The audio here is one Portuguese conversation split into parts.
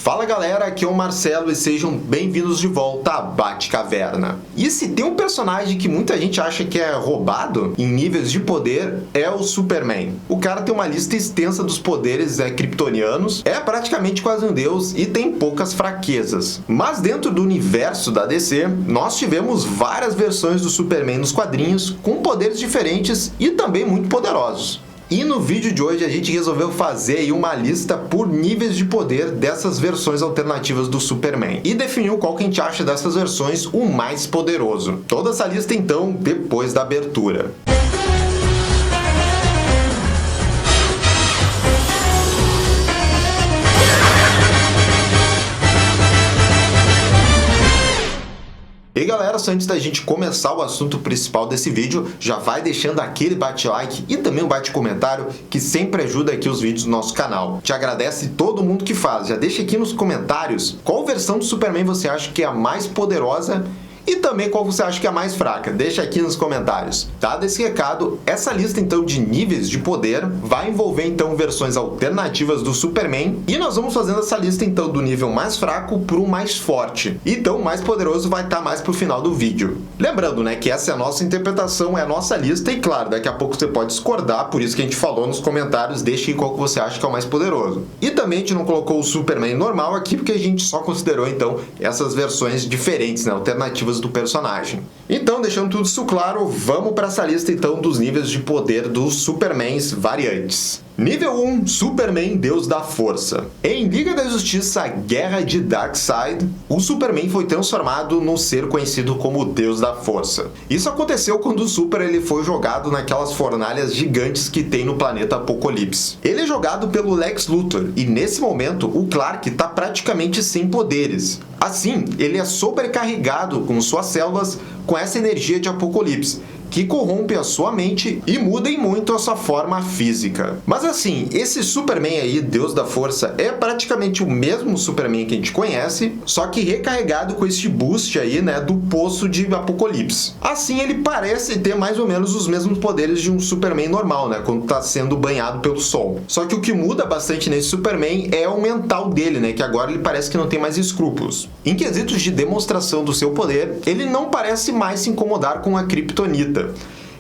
Fala galera, aqui é o Marcelo e sejam bem-vindos de volta a Batcaverna. E se tem um personagem que muita gente acha que é roubado em níveis de poder, é o Superman. O cara tem uma lista extensa dos poderes kryptonianos, é praticamente quase um deus e tem poucas fraquezas. Mas dentro do universo da DC, nós tivemos várias versões do Superman nos quadrinhos com poderes diferentes e também muito poderosos. E no vídeo de hoje a gente resolveu fazer aí uma lista por níveis de poder dessas versões alternativas do Superman e definiu qual que a gente acha dessas versões o mais poderoso. Toda essa lista então depois da abertura. E galera, só antes da gente começar o assunto principal desse vídeo, já vai deixando aquele bate-like e também um bate-comentário que sempre ajuda aqui os vídeos do nosso canal. Te agradece todo mundo que faz. Já deixa aqui nos comentários qual versão do Superman você acha que é a mais poderosa e também qual você acha que é a mais fraca. Deixa aqui nos comentários. Dado esse recado, essa lista então de níveis de poder vai envolver então versões alternativas do Superman e nós vamos fazendo essa lista então do nível mais fraco para o mais forte. Então o mais poderoso vai estar mais pro final do vídeo. Lembrando, né, que essa é a nossa interpretação, é a nossa lista e claro, daqui a pouco você pode discordar, por isso que a gente falou nos comentários, deixa aí qual que você acha que é o mais poderoso. E também a gente não colocou o Superman normal aqui porque a gente só considerou então essas versões diferentes, né, alternativas do personagem. Então, deixando tudo isso claro, vamos para essa lista então dos níveis de poder dos Supermans variantes. Nível 1, Superman, Deus da Força. Em Liga da Justiça, Guerra de Darkseid, o Superman foi transformado num ser conhecido como Deus da Força. Isso aconteceu quando o Super ele foi jogado naquelas fornalhas gigantes que tem no planeta Apocalipse. Ele é jogado pelo Lex Luthor e nesse momento o Clark está praticamente sem poderes. Assim, ele é sobrecarregado com suas células com essa energia de Apocalipse, que corrompe a sua mente e muda em muito a sua forma física. Mas assim, esse Superman aí, Deus da Força, é praticamente o mesmo Superman que a gente conhece, só que recarregado com esse boost aí, né, do poço de Apocalipse. Assim, ele parece ter mais ou menos os mesmos poderes de um Superman normal, né, quando tá sendo banhado pelo sol. Só que o que muda bastante nesse Superman é o mental dele, né, que agora ele parece que não tem mais escrúpulos. Em quesitos de demonstração do seu poder, ele não parece mais se incomodar com a Kryptonita.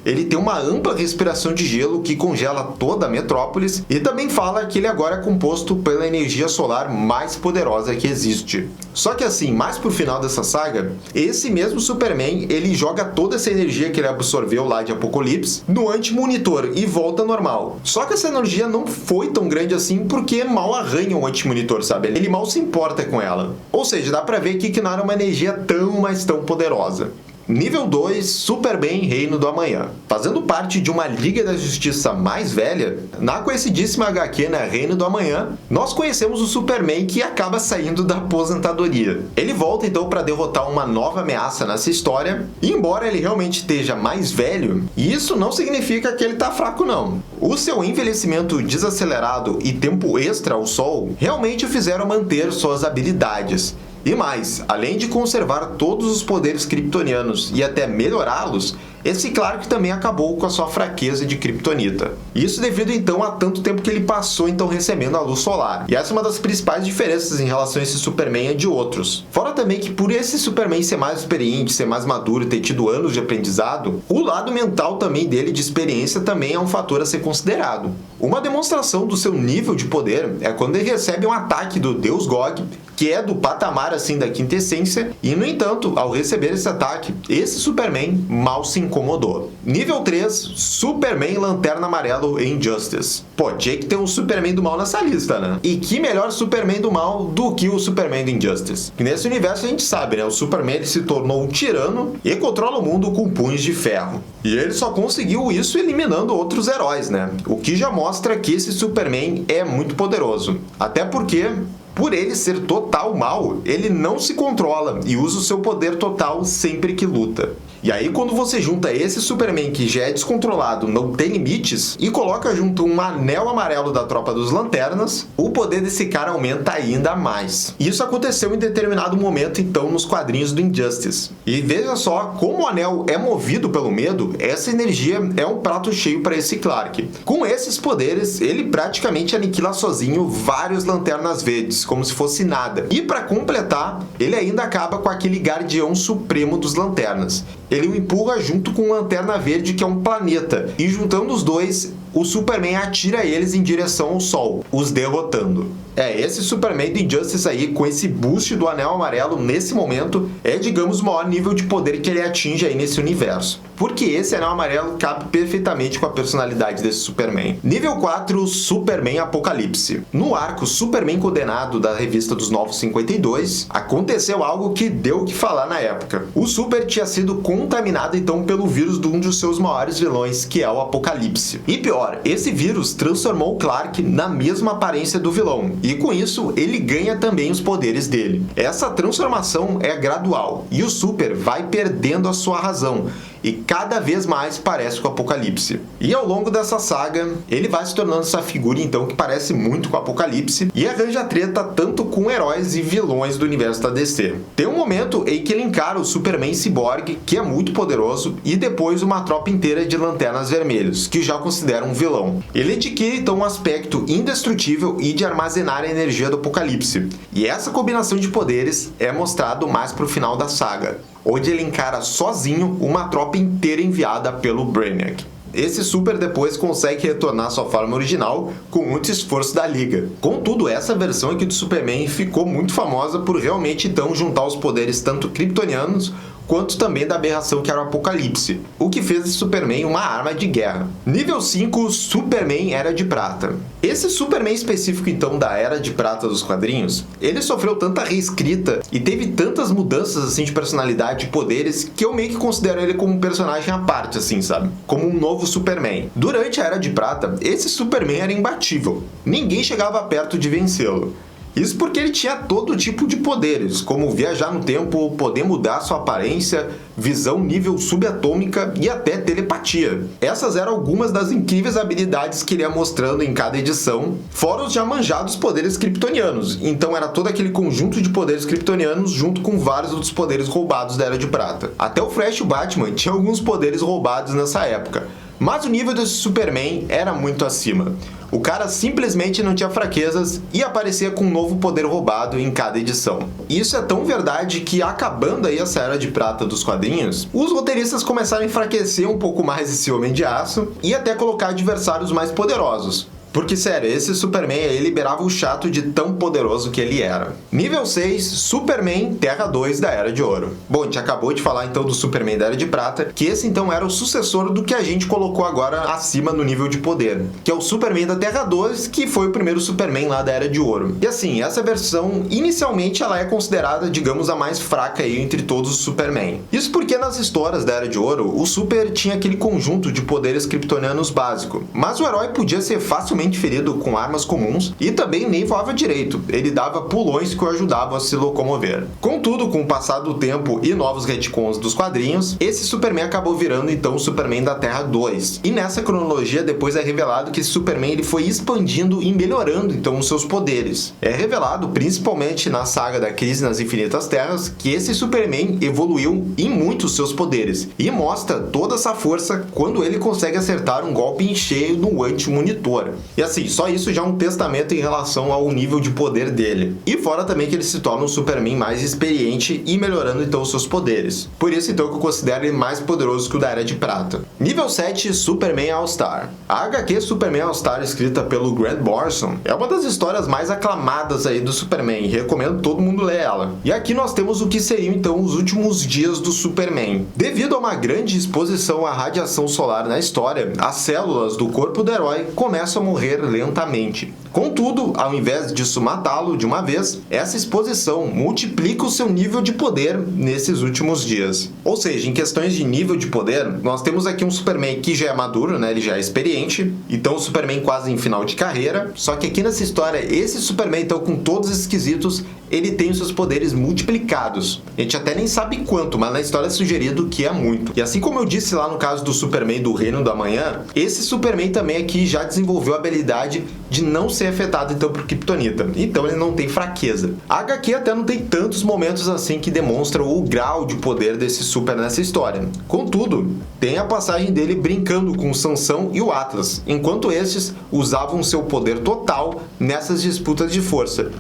Ele tem uma ampla respiração de gelo que congela toda a metrópolis e também fala que ele agora é composto pela energia solar mais poderosa que existe. Só que assim, mais pro final dessa saga, esse mesmo Superman, ele joga toda essa energia que ele absorveu lá de Apocalipse no Anti-Monitor e volta normal. Só que essa energia não foi tão grande assim porque mal arranha o Anti-Monitor, sabe? Ele mal se importa com ela. Ou seja, dá pra ver aqui que não era uma energia tão poderosa. Nível 2, Superman, Reino do Amanhã. Fazendo parte de uma Liga da Justiça mais velha, na conhecidíssima HQ, né, Reino do Amanhã, nós conhecemos o Superman que acaba saindo da aposentadoria. Ele volta então para derrotar uma nova ameaça nessa história, e embora ele realmente esteja mais velho, isso não significa que ele tá fraco não. O seu envelhecimento desacelerado e tempo extra ao sol realmente o fizeram manter suas habilidades. E mais, além de conservar todos os poderes kryptonianos e até melhorá-los, esse Clark também acabou com a sua fraqueza de kryptonita. Isso devido então a tanto tempo que ele passou então recebendo a luz solar. E essa é uma das principais diferenças em relação a esse Superman e de outros. Fora também que por esse Superman ser mais experiente, ser mais maduro e ter tido anos de aprendizado, o lado mental também dele de experiência também é um fator a ser considerado. Uma demonstração do seu nível de poder é quando ele recebe um ataque do Deus Gog, que é do patamar assim da quinta essência, e no entanto, ao receber esse ataque, esse Superman mal se incomodou. Nível 3, Superman Lanterna Amarelo em Injustice. Pô, tinha que ter um Superman do mal nessa lista, né? E que melhor Superman do mal do que o Superman do Injustice? E nesse universo a gente sabe, né? O Superman ele se tornou um tirano e controla o mundo com punhos de ferro. E ele só conseguiu isso eliminando outros heróis, né? O que já mostra que esse Superman é muito poderoso. Até porque por ele ser total mal, ele não se controla e usa o seu poder total sempre que luta. E aí quando você junta esse Superman que já é descontrolado, não tem limites, e coloca junto um anel amarelo da Tropa dos Lanternas, o poder desse cara aumenta ainda mais. Isso aconteceu em determinado momento então nos quadrinhos do Injustice. E veja só como o anel é movido pelo medo, essa energia é um prato cheio para esse Clark. Com esses poderes, ele praticamente aniquila sozinho vários Lanternas Verdes, Apocalipse como se fosse nada. E para completar, ele ainda acaba com aquele guardião supremo dos Lanternas. Ele o empurra junto com o Lanterna Verde, que é um planeta, e juntando os dois, o Superman atira eles em direção ao Sol, os derrotando. Esse Superman do Injustice aí, com esse boost do Anel Amarelo nesse momento, é, digamos, o maior nível de poder que ele atinge aí nesse universo. Porque esse Anel Amarelo cabe perfeitamente com a personalidade desse Superman. Nível 4, Superman Apocalipse. No arco Superman Condenado da revista dos Novos 52, aconteceu algo que deu o que falar na época. O Super tinha sido contaminado então pelo vírus de um dos seus maiores vilões, que é o Apocalipse. E pior, esse vírus transformou o Clark na mesma aparência do vilão. E com isso, ele ganha também os poderes dele. Essa transformação é gradual, e o Super vai perdendo a sua razão, e cada vez mais parece com o Apocalipse. E ao longo dessa saga, ele vai se tornando essa figura então que parece muito com o Apocalipse, e arranja treta tanto com heróis e vilões do universo da DC. Tem um momento em que ele encara o Superman Cyborg, que é muito poderoso, e depois uma tropa inteira de Lanternas Vermelhos, que já considera um vilão. Ele adquire então um aspecto indestrutível e de armazenar a energia do Apocalipse. E essa combinação de poderes é mostrado mais pro final da saga, onde ele encara sozinho uma tropa inteira enviada pelo Brainiac. Esse Super depois consegue retornar à sua forma original com muito esforço da Liga. Contudo, essa versão aqui do Superman ficou muito famosa por realmente então juntar os poderes tanto kryptonianos quanto também da aberração que era o Apocalipse, o que fez de Superman uma arma de guerra. Nível 5, Superman Era de Prata. Esse Superman específico então da Era de Prata dos quadrinhos, ele sofreu tanta reescrita e teve tantas mudanças assim de personalidade e poderes que eu meio que considero ele como um personagem à parte assim, sabe? Como um novo Superman. Durante a Era de Prata, esse Superman era imbatível. Ninguém chegava perto de vencê-lo. Isso porque ele tinha todo tipo de poderes, como viajar no tempo, poder mudar sua aparência, visão nível subatômica e até telepatia. Essas eram algumas das incríveis habilidades que ele ia mostrando em cada edição, fora os já manjados poderes kryptonianos. Então era todo aquele conjunto de poderes kryptonianos junto com vários outros poderes roubados da Era de Prata. Até o Flash e o Batman tinham alguns poderes roubados nessa época. Mas o nível desse Superman era muito acima. O cara simplesmente não tinha fraquezas e aparecia com um novo poder roubado em cada edição. Isso é tão verdade que, acabando aí essa Era de Prata dos quadrinhos, os roteiristas começaram a enfraquecer um pouco mais esse Homem de Aço e até colocar adversários mais poderosos. Porque, sério, esse Superman aí liberava o chato de tão poderoso que ele era. Nível 6, Superman Terra 2 da Era de Ouro. Bom, a gente acabou de falar então do Superman da Era de Prata, que esse então era o sucessor do que a gente colocou agora acima no nível de poder, que é o Superman da Terra 2, que foi o primeiro Superman lá da Era de Ouro. E assim, essa versão, inicialmente, ela é considerada, digamos, a mais fraca aí entre todos os Superman. Isso porque nas histórias da Era de Ouro, o Super tinha aquele conjunto de poderes kryptonianos básico, mas o herói podia ser facilmente ferido com armas comuns e também nem voava direito, ele dava pulões que o ajudavam a se locomover. Contudo, com o passar do tempo e novos retcons dos quadrinhos, esse Superman acabou virando então o Superman da Terra 2. E nessa cronologia depois é revelado que esse Superman ele foi expandindo e melhorando então os seus poderes. É revelado principalmente na saga da Crise nas Infinitas Terras que esse Superman evoluiu em muitos seus poderes e mostra toda essa força quando ele consegue acertar um golpe em cheio no anti-monitor. E assim, só isso já é um testamento em relação ao nível de poder dele. E fora também que ele se torna um Superman mais experiente e melhorando então os seus poderes. Por isso então que eu considero ele mais poderoso que o da Era de Prata. Nível 7, Superman All-Star. A HQ Superman All-Star, escrita pelo Grant Morrison, é uma das histórias mais aclamadas aí do Superman, e recomendo todo mundo ler ela. E aqui nós temos o que seriam então os últimos dias do Superman. Devido a uma grande exposição à radiação solar na história, as células do corpo do herói começam a morrer lentamente. Contudo, ao invés disso matá-lo de uma vez, essa exposição multiplica o seu nível de poder nesses últimos dias. Ou seja, em questões de nível de poder, nós temos aqui um Superman que já é maduro, né? Ele já é experiente, então o Superman quase em final de carreira, só que aqui nessa história, esse Superman então com todos esses quesitos, ele tem os seus poderes multiplicados. A gente até nem sabe quanto, mas na história é sugerido que é muito. E assim como eu disse lá no caso do Superman do Reino do Amanhã, esse Superman também aqui já desenvolveu a habilidade de não ser afetado então por Kryptonita. Então ele não tem fraqueza. A HQ até não tem tantos momentos assim que demonstram o grau de poder desse Super nessa história. Contudo, tem a passagem dele brincando com o Sansão e o Atlas, enquanto estes usavam seu poder total nessas disputas de força.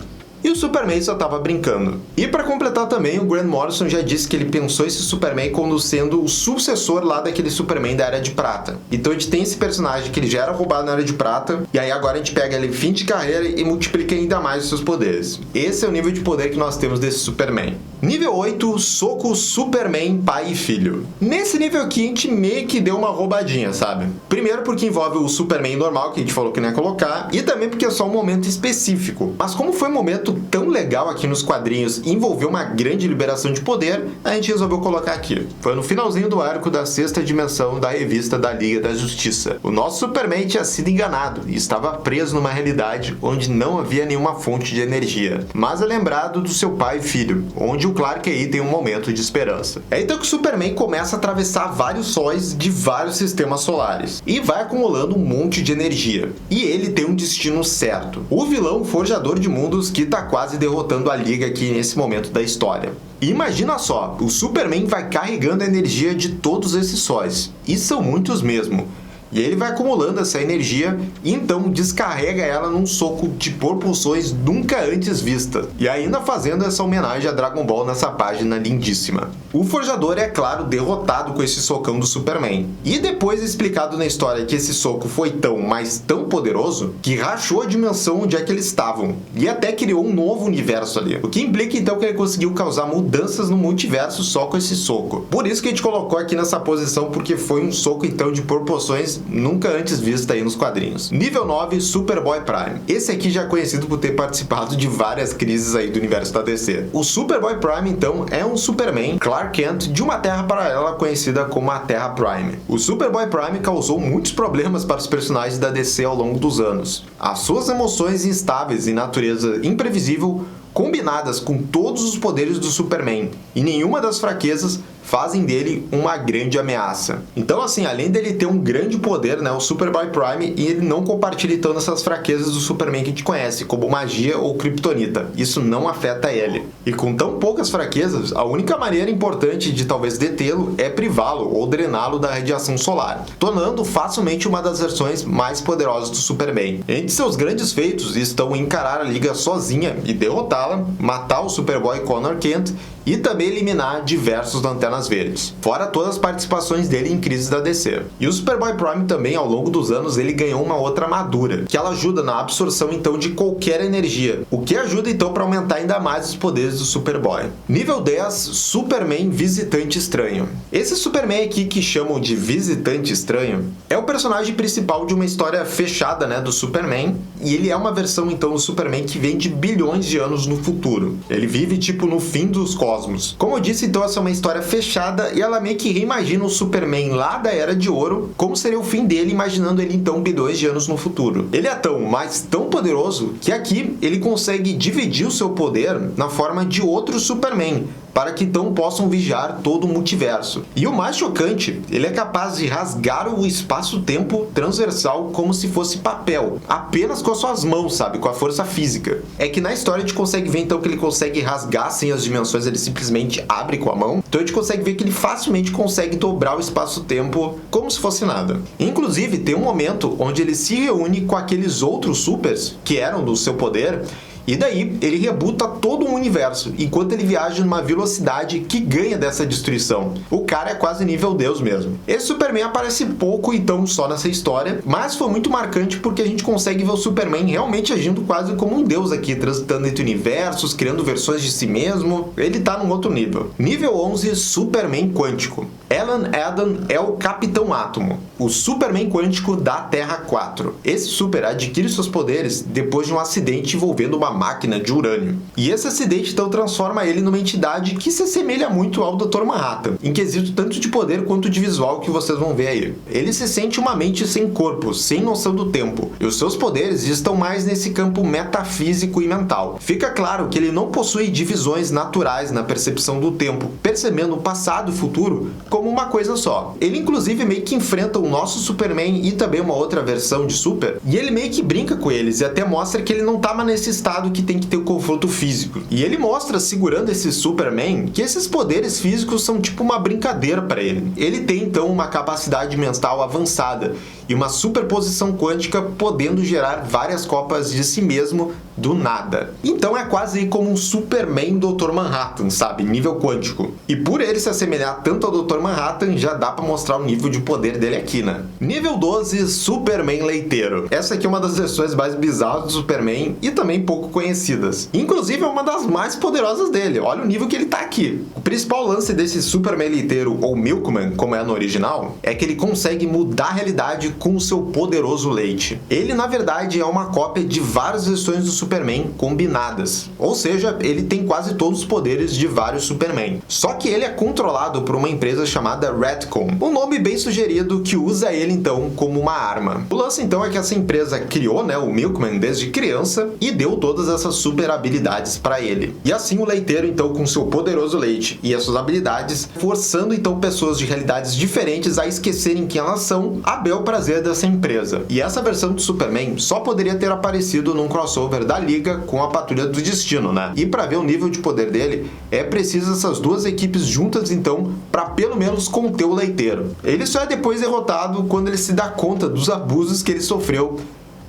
e o Superman só tava brincando. E para completar também, o Grant Morrison já disse que ele pensou esse Superman como sendo o sucessor lá daquele Superman da Era de Prata. Então a gente tem esse personagem que ele já era roubado na Era de Prata, e aí agora a gente pega ele fim de carreira e multiplica ainda mais os seus poderes. Esse é o nível de poder que nós temos desse Superman. Nível 8, soco Superman pai e filho. Nesse nível aqui a gente meio que deu uma roubadinha, sabe? Primeiro porque envolve o Superman normal, que a gente falou que não ia colocar, e também porque é só um momento específico. Mas como foi um momento tão legal aqui nos quadrinhos e envolveu uma grande liberação de poder, a gente resolveu colocar aqui. Foi no finalzinho do arco da sexta dimensão da revista da Liga da Justiça. O nosso Superman tinha sido enganado e estava preso numa realidade onde não havia nenhuma fonte de energia, mas é lembrado do seu pai e filho, onde o Clark aí tem um momento de esperança. É então que o Superman começa a atravessar vários sóis de vários sistemas solares e vai acumulando um monte de energia. E ele tem um destino certo. O vilão Forjador de Mundos que tá quase derrotando a Liga aqui nesse momento da história. E imagina só, o Superman vai carregando a energia de todos esses sóis. E são muitos mesmo. E ele vai acumulando essa energia e então descarrega ela num soco de propulsões nunca antes vista. E ainda fazendo essa homenagem a Dragon Ball nessa página lindíssima. O Forjador é, claro, derrotado com esse socão do Superman. E depois explicado na história que esse soco foi tão, mas tão poderoso, que rachou a dimensão onde é que eles estavam. E até criou um novo universo ali. O que implica então que ele conseguiu causar mudanças no multiverso só com esse soco. Por isso que a gente colocou aqui nessa posição, porque foi um soco então de proporções nunca antes vista aí nos quadrinhos. Nível 9, Superboy Prime. Esse aqui já é conhecido por ter participado de várias crises aí do universo da DC. O Superboy Prime, então, é um Superman, Clark Kent, de uma terra paralela conhecida como a Terra Prime. O Superboy Prime causou muitos problemas para os personagens da DC ao longo dos anos. As suas emoções instáveis e natureza imprevisível combinadas com todos os poderes do Superman e nenhuma das fraquezas fazem dele uma grande ameaça. Então assim, além dele ter um grande poder, né, o Superboy Prime, e ele não compartilha então essas fraquezas do Superman que a gente conhece, como magia ou kryptonita. Isso não afeta ele. E com tão poucas fraquezas, a única maneira importante de talvez detê-lo é privá-lo ou drená-lo da radiação solar, tornando facilmente uma das versões mais poderosas do Superman. Entre seus grandes feitos estão encarar a Liga sozinha e derrotá-la, matar o Superboy Connor Kent e também eliminar diversos Lanternas Verdes, fora todas as participações dele em crises da DC. E o Superboy Prime também, ao longo dos anos, ele ganhou uma outra armadura, que ela ajuda na absorção então de qualquer energia, o que ajuda então para aumentar ainda mais os poderes do Superboy. Nível 10, Superman Visitante Estranho. Esse Superman aqui que chamam de Visitante Estranho é o personagem principal de uma história fechada, né, do Superman, e ele é uma versão então do Superman que vem de bilhões de anos no futuro. Ele vive tipo no fim dos cosmos. Como eu disse, então essa é uma história fechada e ela meio que reimagina o Superman lá da Era de Ouro, como seria o fim dele, imaginando ele então bilhões de anos no futuro. Ele é tão, mas tão poderoso que aqui ele consegue dividir o seu poder na forma de outro Superman, para que então possam vigiar todo o multiverso. E o mais chocante, ele é capaz de rasgar o espaço-tempo transversal como se fosse papel, apenas com as suas mãos, sabe, com a força física. É que na história a gente consegue ver então que ele consegue rasgar assim as dimensões, ele simplesmente abre com a mão, então a gente consegue ver que ele facilmente consegue dobrar o espaço-tempo como se fosse nada. Inclusive tem um momento onde ele se reúne com aqueles outros supers que eram do seu poder, e daí ele rebuta todo o universo, enquanto ele viaja numa velocidade que ganha dessa destruição. O cara é quase nível Deus mesmo. Esse Superman aparece pouco então só nessa história, mas foi muito marcante porque a gente consegue ver o Superman realmente agindo quase como um deus aqui, transitando entre universos, criando versões de si mesmo. Ele tá num outro nível. Nível 11, Superman Quântico. Alan Adam é o Capitão Átomo, o Superman Quântico da Terra 4. Esse super adquire seus poderes depois de um acidente envolvendo uma máquina de urânio. E esse acidente então transforma ele numa entidade que se assemelha muito ao Dr. Manhattan, em quesito tanto de poder quanto de visual que vocês vão ver aí. Ele se sente uma mente sem corpo, sem noção do tempo, e os seus poderes estão mais nesse campo metafísico e mental. Fica claro que ele não possui divisões naturais na percepção do tempo, percebendo o passado e o futuro como uma coisa só. Ele inclusive meio que enfrenta o nosso Superman e também uma outra versão de Super, e ele meio que brinca com eles e até mostra que ele não tá mais nesse estado que tem que ter o confronto físico. E ele mostra, segurando esse Superman, que esses poderes físicos são tipo uma brincadeira para ele. Ele tem então uma capacidade mental avançada e uma superposição quântica podendo gerar várias cópias de si mesmo do nada. Então é quase como um Superman Dr. Manhattan, sabe? Nível quântico. E por ele se assemelhar tanto ao Dr. Manhattan, já dá pra mostrar o nível de poder dele aqui, né? Nível 12, Superman Leiteiro. Essa aqui é uma das versões mais bizarras do Superman e também pouco conhecidas. Inclusive é uma das mais poderosas dele. Olha o nível que ele tá aqui. O principal lance desse Superman Leiteiro, ou Milkman, como é no original, é que ele consegue mudar a realidade com o seu poderoso leite. Ele, na verdade, é uma cópia de várias versões do Superman combinadas. Ou seja, ele tem quase todos os poderes de vários Superman. Só que ele é controlado por uma empresa chamada Redcon, um nome bem sugerido que usa ele então como uma arma. O lance então é que essa empresa criou, né, o Milkman desde criança e deu todas essas super habilidades para ele. E assim o leiteiro então com seu poderoso leite e as suas habilidades, forçando então pessoas de realidades diferentes a esquecerem quem elas são, a bel prazer dessa empresa. E essa versão do Superman só poderia ter aparecido num crossover da Liga com a Patrulha do Destino, né? E para ver o nível de poder dele, é preciso essas duas equipes juntas então, para pelo menos conter o leiteiro. Ele só é depois derrotado quando ele se dá conta dos abusos que ele sofreu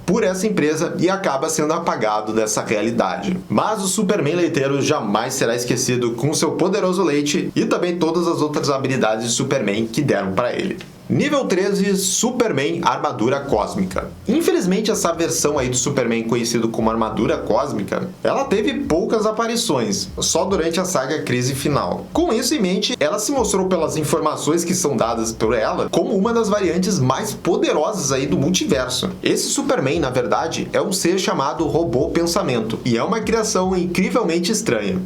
por essa empresa e acaba sendo apagado dessa realidade. Mas o Superman Leiteiro jamais será esquecido com seu poderoso leite e também todas as outras habilidades de Superman que deram para ele. Nível 13, Superman Armadura Cósmica. Infelizmente essa versão aí do Superman conhecido como Armadura Cósmica, ela teve poucas aparições, só durante a saga Crise Final. Com isso em mente, ela se mostrou pelas informações que são dadas por ela como uma das variantes mais poderosas aí do multiverso. Esse Superman, na verdade, é um ser chamado Robô Pensamento, e é uma criação incrivelmente estranha.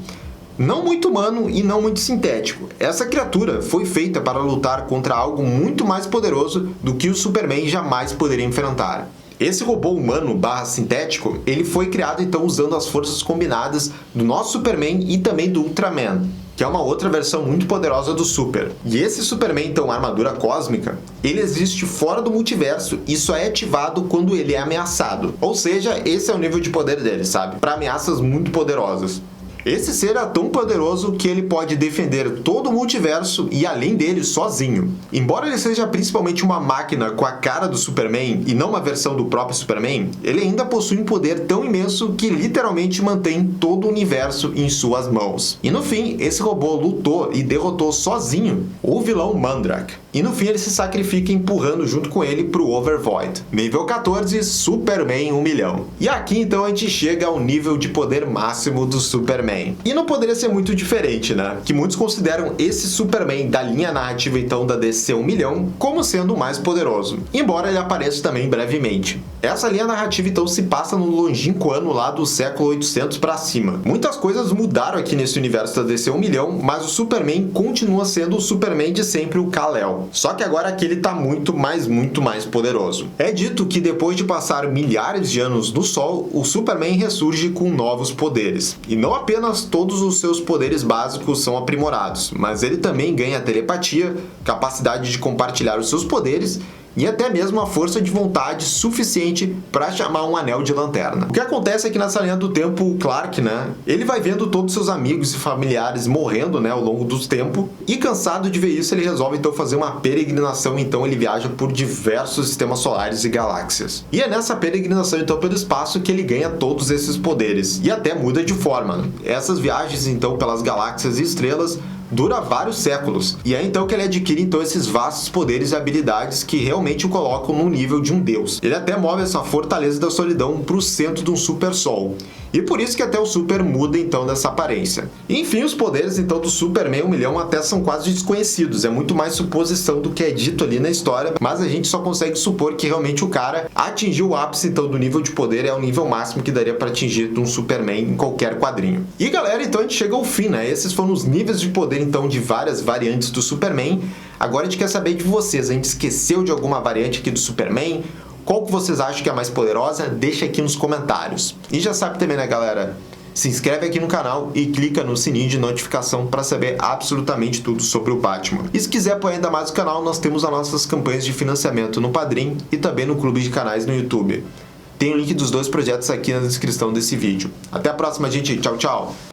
Não muito humano e não muito sintético. Essa criatura foi feita para lutar contra algo muito mais poderoso do que o Superman jamais poderia enfrentar. Esse robô humano / sintético, ele foi criado então usando as forças combinadas do nosso Superman e também do Ultraman, que é uma outra versão muito poderosa do Super. E esse Superman, então, armadura cósmica, ele existe fora do multiverso e só é ativado quando ele é ameaçado. Ou seja, esse é o nível de poder dele, sabe? Para ameaças muito poderosas. Esse ser é tão poderoso que ele pode defender todo o multiverso e além dele sozinho. Embora ele seja principalmente uma máquina com a cara do Superman e não uma versão do próprio Superman, ele ainda possui um poder tão imenso que literalmente mantém todo o universo em suas mãos. E no fim, esse robô lutou e derrotou sozinho o vilão Mandrake. E no fim ele se sacrifica empurrando junto com ele pro Overvoid. Nível 14, Superman 1 milhão. E aqui então a gente chega ao nível de poder máximo do Superman. E não poderia ser muito diferente, né? Que muitos consideram esse Superman da linha narrativa então da DC 1 milhão como sendo o mais poderoso, embora ele apareça também brevemente. Essa linha narrativa então se passa no longínquo ano lá do século 800 para cima. Muitas coisas mudaram aqui nesse universo da DC 1 milhão, mas o Superman continua sendo o Superman de sempre, o Kal-El. Só que agora aqui ele tá muito mais poderoso. É dito que depois de passar milhares de anos no Sol, o Superman ressurge com novos poderes. E não apenas todos os seus poderes básicos são aprimorados, mas ele também ganha telepatia, capacidade de compartilhar os seus poderes e até mesmo a força de vontade suficiente para chamar um anel de lanterna. O que acontece é que nessa linha do tempo, o Clark, né, ele vai vendo todos seus amigos e familiares morrendo, né, ao longo do tempo, e cansado de ver isso, ele resolve então fazer uma peregrinação, então ele viaja por diversos sistemas solares e galáxias. E é nessa peregrinação então pelo espaço que ele ganha todos esses poderes, e até muda de forma. Essas viagens então pelas galáxias e estrelas dura vários séculos, e é então que ele adquire então esses vastos poderes e habilidades que realmente o colocam no nível de um deus. Ele até move essa fortaleza da solidão para o centro de um super sol. E por isso que até o Super muda então dessa aparência. Enfim, os poderes então do Superman 1 milhão até são quase desconhecidos, é muito mais suposição do que é dito ali na história, mas a gente só consegue supor que realmente o cara atingiu o ápice então do nível de poder, é o nível máximo que daria para atingir de um Superman em qualquer quadrinho. E galera, então a gente chega ao fim, né? Esses foram os níveis de poder então de várias variantes do Superman. Agora a gente quer saber de vocês, a gente esqueceu de alguma variante aqui do Superman? Qual que vocês acham que é a mais poderosa? Deixa aqui nos comentários. E já sabe também, né, galera? Se inscreve aqui no canal e clica no sininho de notificação para saber absolutamente tudo sobre o Batman. E se quiser apoiar ainda mais o canal, nós temos as nossas campanhas de financiamento no Padrim e também no Clube de Canais no YouTube. Tem o link dos dois projetos aqui na descrição desse vídeo. Até a próxima, gente. Tchau, tchau!